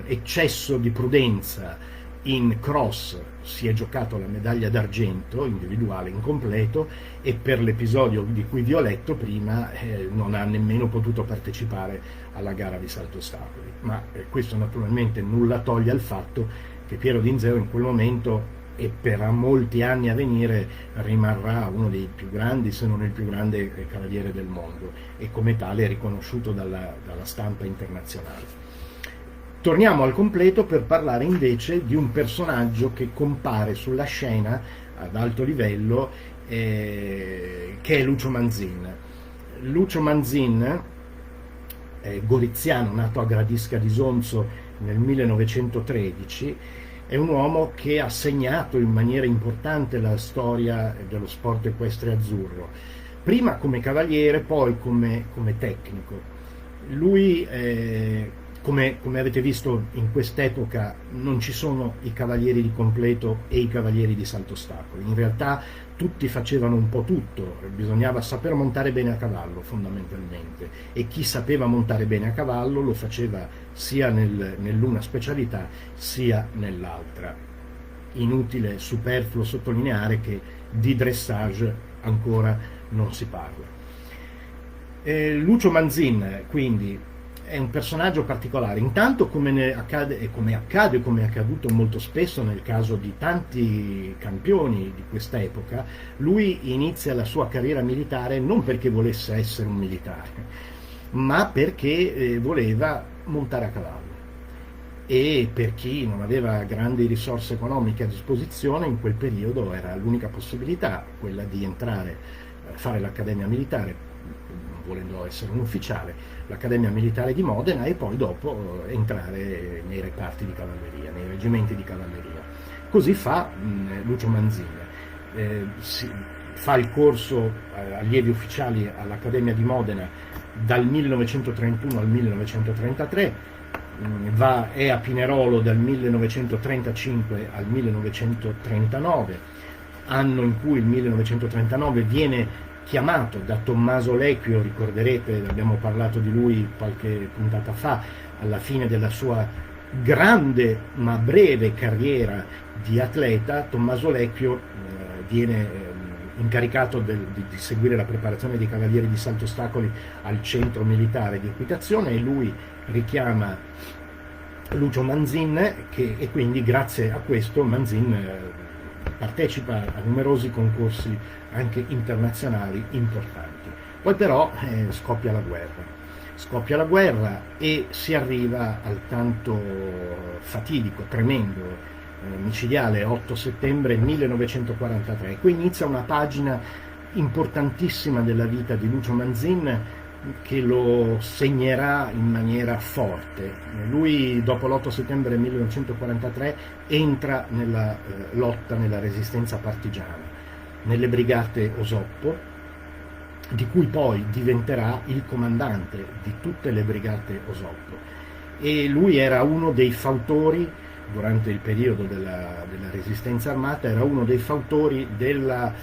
eccesso di prudenza in cross si è giocato la medaglia d'argento individuale incompleto, e per l'episodio di cui vi ho letto prima non ha nemmeno potuto partecipare alla gara di salto ostacoli. Ma questo naturalmente nulla toglie al fatto che Piero Dinzeo in quel momento e per molti anni a venire rimarrà uno dei più grandi, se non il più grande cavaliere del mondo, e come tale è riconosciuto dalla stampa internazionale. Torniamo al completo per parlare invece di un personaggio che compare sulla scena ad alto livello, che è Lucio Manzin. Lucio Manzin, goriziano, nato a Gradisca di Sonzo nel 1913, è un uomo che ha segnato in maniera importante la storia dello sport equestre azzurro, prima come cavaliere, poi come tecnico. Lui, come avete visto, in quest'epoca non ci sono i cavalieri di completo e i cavalieri di salto ostacoli, in realtà tutti facevano un po' tutto, bisognava saper montare bene a cavallo fondamentalmente, e chi sapeva montare bene a cavallo lo faceva sia nell'una specialità sia nell'altra. Inutile, superfluo sottolineare che di dressage ancora non si parla. Lucio Manzin quindi è un personaggio particolare, intanto come accade e come è accaduto molto spesso nel caso di tanti campioni di questa epoca. Lui inizia la sua carriera militare non perché volesse essere un militare, ma perché voleva montare a cavallo, e per chi non aveva grandi risorse economiche a disposizione in quel periodo era l'unica possibilità quella di entrare a fare l'accademia militare, volendo essere un ufficiale, l'Accademia Militare di Modena, e poi dopo entrare nei reparti di cavalleria, nei reggimenti di cavalleria. Così fa Lucio Manzin, fa il corso allievi ufficiali all'Accademia di Modena dal 1931 al 1933, è a Pinerolo dal 1935 al 1939, anno in cui, il 1939, viene chiamato da Tommaso Lecchio, ricorderete, abbiamo parlato di lui qualche puntata fa, alla fine della sua grande ma breve carriera di atleta. Tommaso Lecchio viene incaricato di seguire la preparazione dei cavalieri di salto ostacoli al centro militare di equitazione, e lui richiama Lucio Manzin, e quindi grazie a questo Manzin partecipa a numerosi concorsi anche internazionali importanti. Poi però scoppia la guerra e si arriva al tanto fatidico, tremendo, micidiale 8 settembre 1943. Qui inizia una pagina importantissima della vita di Lucio Manzin che lo segnerà in maniera forte. Lui dopo l'8 settembre 1943 entra nella lotta, nella resistenza partigiana, nelle brigate Osoppo, di cui poi diventerà il comandante di tutte le brigate Osoppo, e lui era uno dei fautori, durante il periodo della resistenza armata, era uno dei fautori della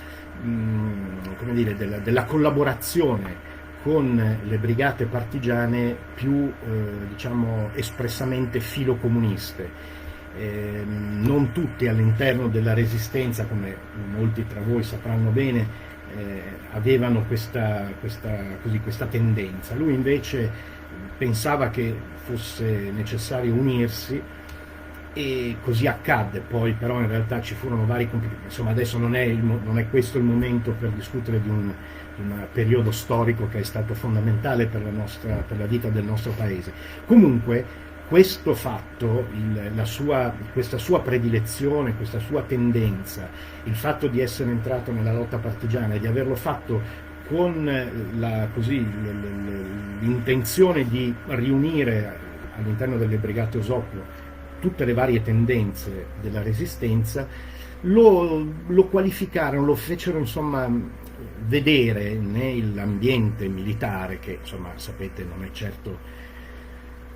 collaborazione con le brigate partigiane più espressamente filocomuniste. Non tutti all'interno della resistenza, come molti tra voi sapranno bene, avevano questa tendenza. Lui invece pensava che fosse necessario unirsi, e così accadde. Poi però in realtà ci furono vari compiti. Insomma, adesso non è questo il momento per discutere di un periodo storico che è stato fondamentale per la vita del nostro paese. Comunque questo fatto, questa sua predilezione, questa sua tendenza, il fatto di essere entrato nella lotta partigiana e di averlo fatto con l'intenzione di riunire all'interno delle brigate Osoppo tutte le varie tendenze della resistenza, lo qualificarono, lo fecero vedere nell'ambiente militare, che sapete non è certo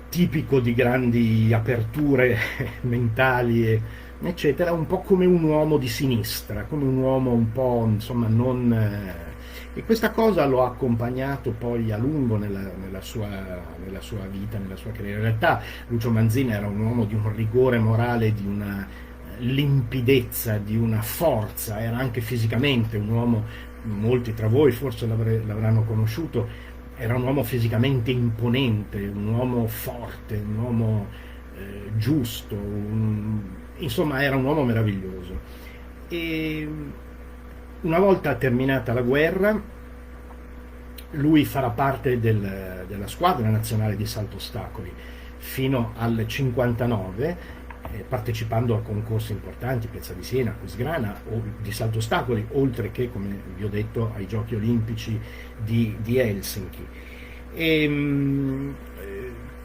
tipico di grandi aperture mentali eccetera, un po' come un uomo di sinistra, come un uomo un po' non... E questa cosa lo ha accompagnato poi a lungo nella sua vita, nella sua carriera. In realtà Lucio Manzin era un uomo di un rigore morale, di una limpidezza, di una forza, era anche fisicamente un uomo, molti tra voi forse l'avranno conosciuto, era un uomo fisicamente imponente, un uomo forte, un uomo giusto, insomma era un uomo meraviglioso. E una volta terminata la guerra, lui farà parte della squadra nazionale di salto ostacoli fino al 59, partecipando a concorsi importanti, Piazza di Siena, Aquisgrana, o di salto ostacoli, oltre che, come vi ho detto, ai Giochi Olimpici di Helsinki.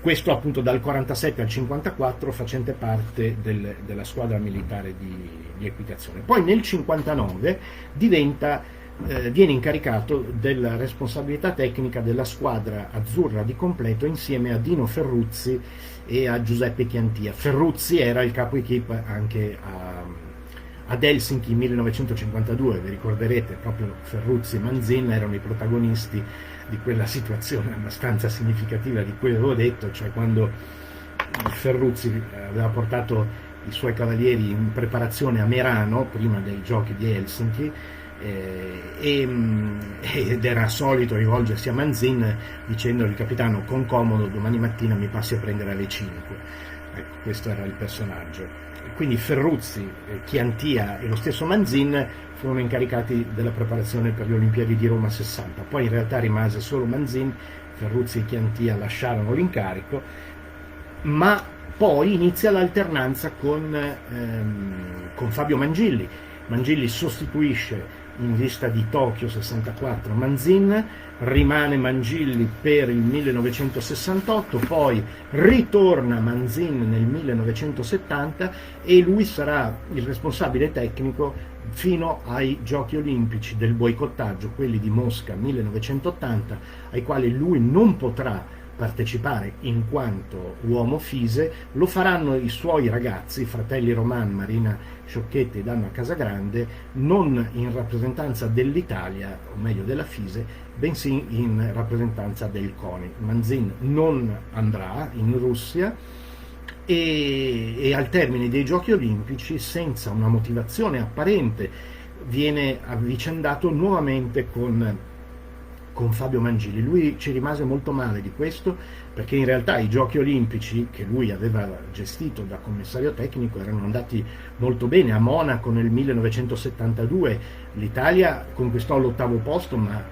Questo appunto dal 47 al 54 facente parte della squadra militare di equitazione. Poi nel 59 viene incaricato della responsabilità tecnica della squadra azzurra di completo insieme a Dino Ferruzzi e a Giuseppe Chiantia. Ferruzzi era il capo equipe anche ad Helsinki 1952, vi ricorderete, proprio Ferruzzi e Manzin erano i protagonisti di quella situazione abbastanza significativa di cui avevo detto, cioè quando Ferruzzi aveva portato i suoi cavalieri in preparazione a Merano prima dei giochi di Helsinki, ed era solito rivolgersi a Manzin dicendogli: capitano, con comodo domani mattina mi passi a prendere alle 5. Ecco, questo era il personaggio. Quindi Ferruzzi, Chiantia e lo stesso Manzin furono incaricati della preparazione per le Olimpiadi di Roma 60. Poi in realtà rimase solo Manzin, Ferruzzi e Chiantia lasciarono l'incarico, ma poi inizia l'alternanza con Fabio Mangilli. Mangilli sostituisce in vista di Tokyo 64 Manzin, rimane Mangilli per il 1968, poi ritorna Manzin nel 1970 e lui sarà il responsabile tecnico fino ai Giochi Olimpici del boicottaggio, quelli di Mosca 1980, ai quali lui non potrà partecipare in quanto uomo FISE. Lo faranno i suoi ragazzi, i fratelli Roman, Marina Sciocchetti ed Anna Casagrande, non in rappresentanza dell'Italia, o meglio della FISE, bensì in rappresentanza del CONI. Manzin non andrà in Russia e al termine dei Giochi Olimpici, senza una motivazione apparente, viene avvicendato nuovamente con Fabio Mangilli. Lui ci rimase molto male di questo, perché in realtà i Giochi Olimpici che lui aveva gestito da commissario tecnico erano andati molto bene. A Monaco nel 1972 l'Italia conquistò l'8° posto, ma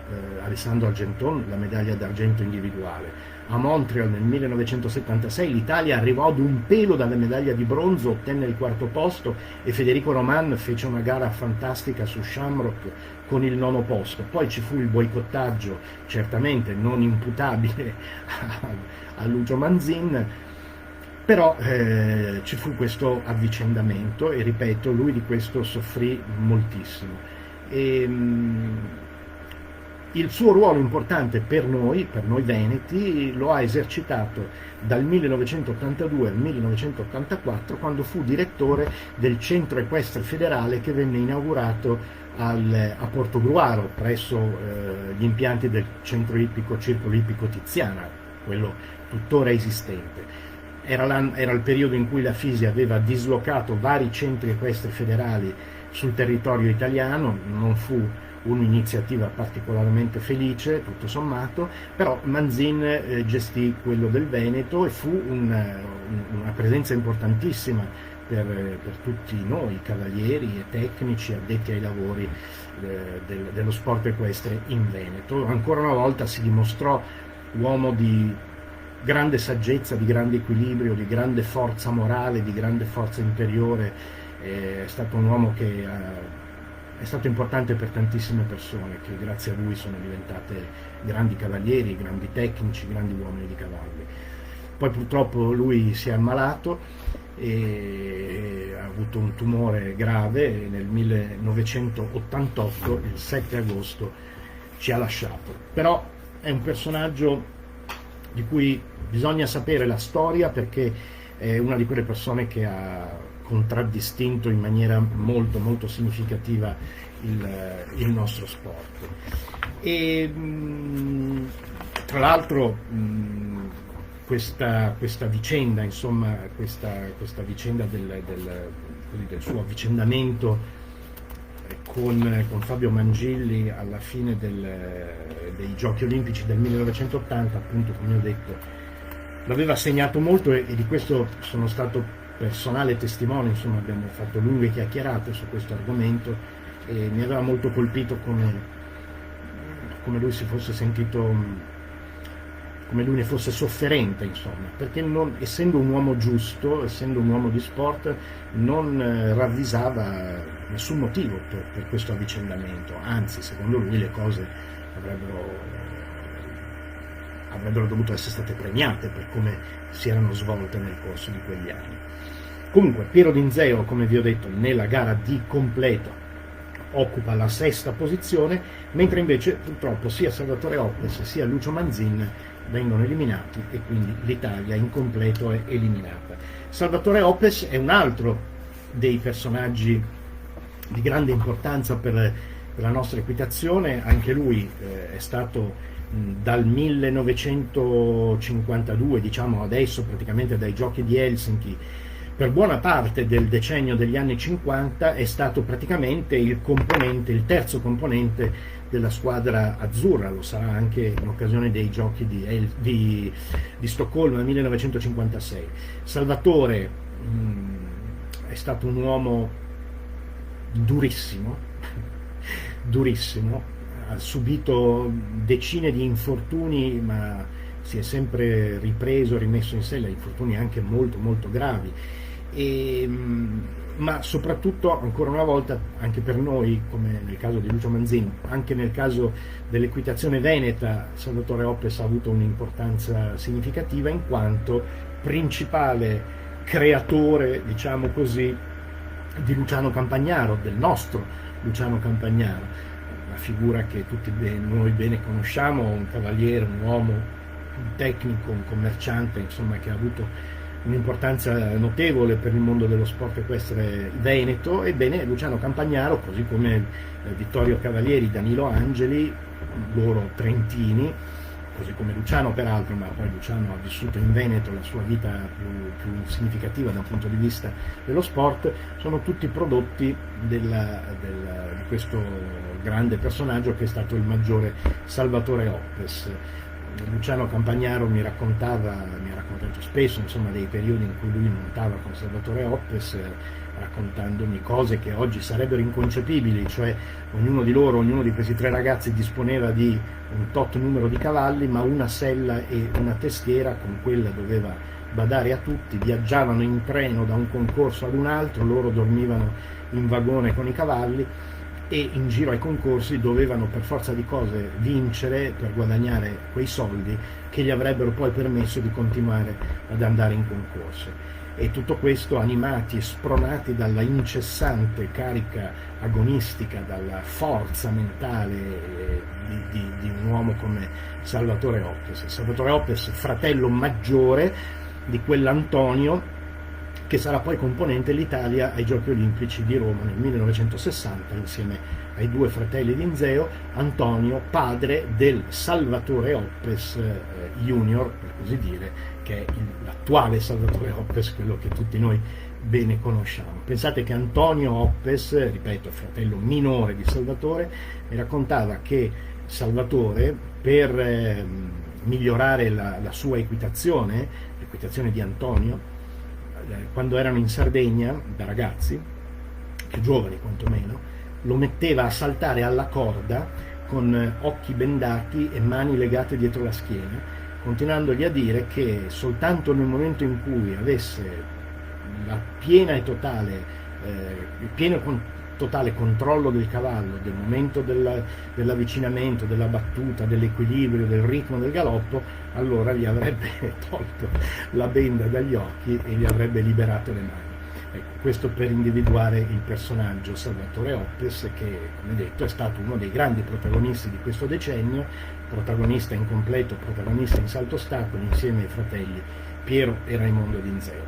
Alessandro Argenton la medaglia d'argento individuale. A Montreal nel 1976 l'Italia arrivò ad un pelo dalla medaglia di bronzo, ottenne il 4° posto e Federico Roman fece una gara fantastica su Shamrock con il 9° posto. Poi ci fu il boicottaggio, certamente non imputabile a Lucio Manzin, però ci fu questo avvicendamento e, ripeto, lui di questo soffrì moltissimo. Il suo ruolo importante per noi veneti, lo ha esercitato dal 1982 al 1984, quando fu direttore del centro equestre federale che venne inaugurato a Portogruaro, presso gli impianti del centro ippico Circolo Ippico Tiziana, quello tuttora esistente. Era il periodo in cui la FISI aveva dislocato vari centri equestri federali sul territorio italiano. Non fu un'iniziativa particolarmente felice, tutto sommato, però Manzin gestì quello del Veneto e fu una presenza importantissima per tutti noi, cavalieri e tecnici addetti ai lavori dello sport equestre in Veneto. Ancora una volta si dimostrò uomo di grande saggezza, di grande equilibrio, di grande forza morale, di grande forza interiore. È stato un uomo che è stato importante per tantissime persone che grazie a lui sono diventate grandi cavalieri, grandi tecnici, grandi uomini di cavalli. Poi purtroppo lui si è ammalato e ha avuto un tumore grave e nel 1988, il 7 agosto, ci ha lasciato. Però è un personaggio di cui bisogna sapere la storia, perché è una di quelle persone che ha contraddistinto in maniera molto molto significativa il nostro sport. E tra l'altro questa vicenda, insomma, questa vicenda così, del suo avvicendamento con Fabio Mangilli alla fine dei Giochi Olimpici del 1980, appunto, come ho detto, l'aveva segnato molto, e di questo sono stato personale testimone. Insomma, abbiamo fatto lunghe chiacchierate su questo argomento e mi aveva molto colpito come lui si fosse sentito, come lui ne fosse sofferente, insomma, perché essendo un uomo giusto, essendo un uomo di sport, non ravvisava nessun motivo per questo avvicendamento, anzi, secondo lui le cose avrebbero dovuto essere state premiate per come si erano svolte nel corso di quegli anni. Comunque Piero D'Inzeo, come vi ho detto, nella gara di completo occupa la 6ª posizione, mentre invece purtroppo sia Salvatore Oppes sia Lucio Manzin vengono eliminati e quindi l'Italia in completo è eliminata. Salvatore Oppes è un altro dei personaggi di grande importanza per la nostra equitazione. Anche lui è stato dal 1952, diciamo adesso, praticamente dai Giochi di Helsinki, per buona parte del decennio degli anni 50 è stato praticamente il terzo componente della squadra azzurra. Lo sarà anche in occasione dei Giochi di Stoccolma nel 1956. Salvatore è stato un uomo durissimo, ha subito decine di infortuni, ma si è sempre rimesso in sé, infortuni anche molto molto gravi. Ma soprattutto, ancora una volta, anche per noi, come nel caso di Lucio Manzin, anche nel caso dell'equitazione veneta, Salvatore Oppes ha avuto un'importanza significativa in quanto principale creatore, diciamo così, di Luciano Campagnaro, del nostro Luciano Campagnaro, una figura che tutti noi bene conosciamo, un cavaliere, un uomo, un tecnico, un commerciante, insomma, che ha avuto un'importanza notevole per il mondo dello sport equestre veneto. Ebbene, Luciano Campagnaro, così come Vittorio Cavalieri, Danilo Angeli, loro trentini, così come Luciano peraltro, ma poi Luciano ha vissuto in Veneto la sua vita più significativa dal punto di vista dello sport, sono tutti prodotti di questo grande personaggio che è stato il maggiore Salvatore Oppes. Luciano Campagnaro mi ha raccontato spesso, insomma, dei periodi in cui lui montava con Salvatore Oppes, raccontandomi cose che oggi sarebbero inconcepibili, cioè ognuno di questi 3 ragazzi disponeva di un tot numero di cavalli, ma una sella e una testiera, con quella doveva badare a tutti, viaggiavano in treno da un concorso ad un altro, loro dormivano in vagone con i cavalli, e in giro ai concorsi dovevano per forza di cose vincere per guadagnare quei soldi che gli avrebbero poi permesso di continuare ad andare in concorso. E tutto questo animati e spronati dalla incessante carica agonistica, dalla forza mentale di un uomo come Salvatore Oppes. Salvatore Oppes, fratello maggiore di quell'Antonio che sarà poi componente l'Italia ai Giochi Olimpici di Roma nel 1960 insieme ai 2 fratelli D'Inzeo, Antonio, padre del Salvatore Oppes Junior, per così dire, che è l'attuale Salvatore Oppes, quello che tutti noi bene conosciamo. Pensate che Antonio Oppes, ripeto, fratello minore di Salvatore, mi raccontava che Salvatore, per migliorare la sua equitazione, l'equitazione di Antonio, quando erano in Sardegna da ragazzi, più giovani quantomeno, lo metteva a saltare alla corda con occhi bendati e mani legate dietro la schiena, continuandogli a dire che soltanto nel momento in cui avesse il pieno totale controllo del cavallo, del momento dell'avvicinamento, della battuta, dell'equilibrio, del ritmo del galoppo, allora gli avrebbe tolto la benda dagli occhi e gli avrebbe liberato le mani. Ecco, questo per individuare il personaggio Salvatore Oppes, che, come detto, è stato uno dei grandi protagonisti di questo decennio, protagonista in completo, protagonista in salto ostacoli, insieme ai fratelli Piero e Raimondo D'Inzeo.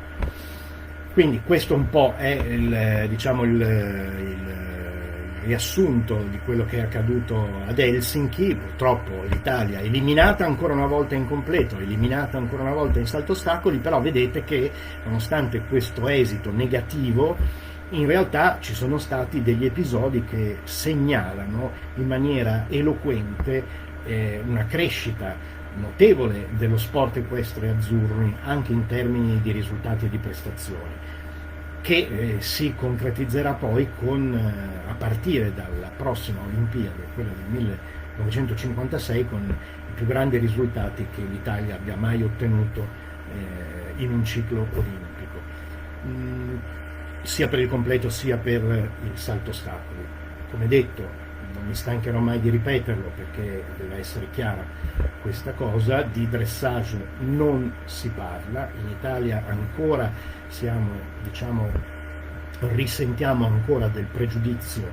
Quindi questo un po' è il riassunto di quello che è accaduto ad Helsinki. Purtroppo l'Italia eliminata ancora una volta in completo, eliminata ancora una volta in salto ostacoli, però vedete che nonostante questo esito negativo In realtà ci sono stati degli episodi che segnalano in maniera eloquente una crescita notevole dello sport equestre azzurri anche in termini di risultati e di prestazioni, che si concretizzerà poi a partire dalla prossima Olimpiade, quella del 1956, con i più grandi risultati che l'Italia abbia mai ottenuto in un ciclo olimpico, sia per il completo sia per il salto ostacoli. Come detto, non mi stancherò mai di ripeterlo perché deve essere chiara questa cosa, di dressage non si parla, in Italia ancora risentiamo ancora del pregiudizio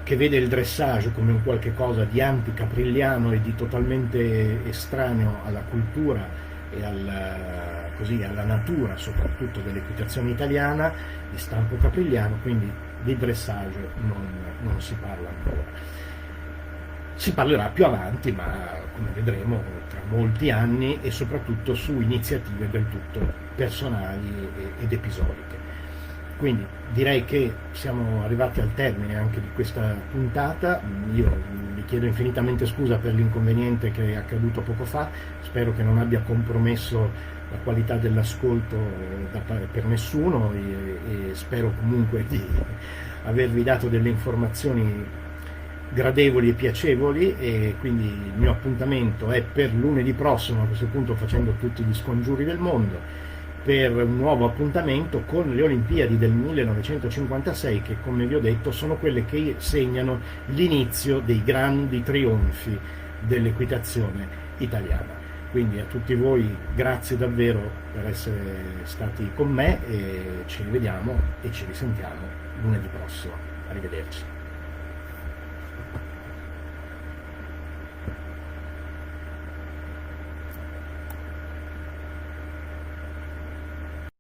che vede il dressage come un qualche cosa di anticaprilliano e di totalmente estraneo alla cultura e alla natura, soprattutto dell'equitazione italiana, di stampo caprigliano, quindi di dressage non si parla ancora. Si parlerà più avanti, ma come vedremo tra molti anni, e soprattutto su iniziative del tutto personali ed episodiche. Quindi direi che siamo arrivati al termine anche di questa puntata. Io vi chiedo infinitamente scusa per l'inconveniente che è accaduto poco fa, spero che non abbia compromesso la qualità dell'ascolto per nessuno e spero comunque di avervi dato delle informazioni gradevoli e piacevoli, e quindi il mio appuntamento è per lunedì prossimo, a questo punto facendo tutti gli scongiuri del mondo, per un nuovo appuntamento con le Olimpiadi del 1956 che, come vi ho detto, sono quelle che segnano l'inizio dei grandi trionfi dell'equitazione italiana. Quindi a tutti voi grazie davvero per essere stati con me e ci rivediamo e ci risentiamo lunedì prossimo. Arrivederci.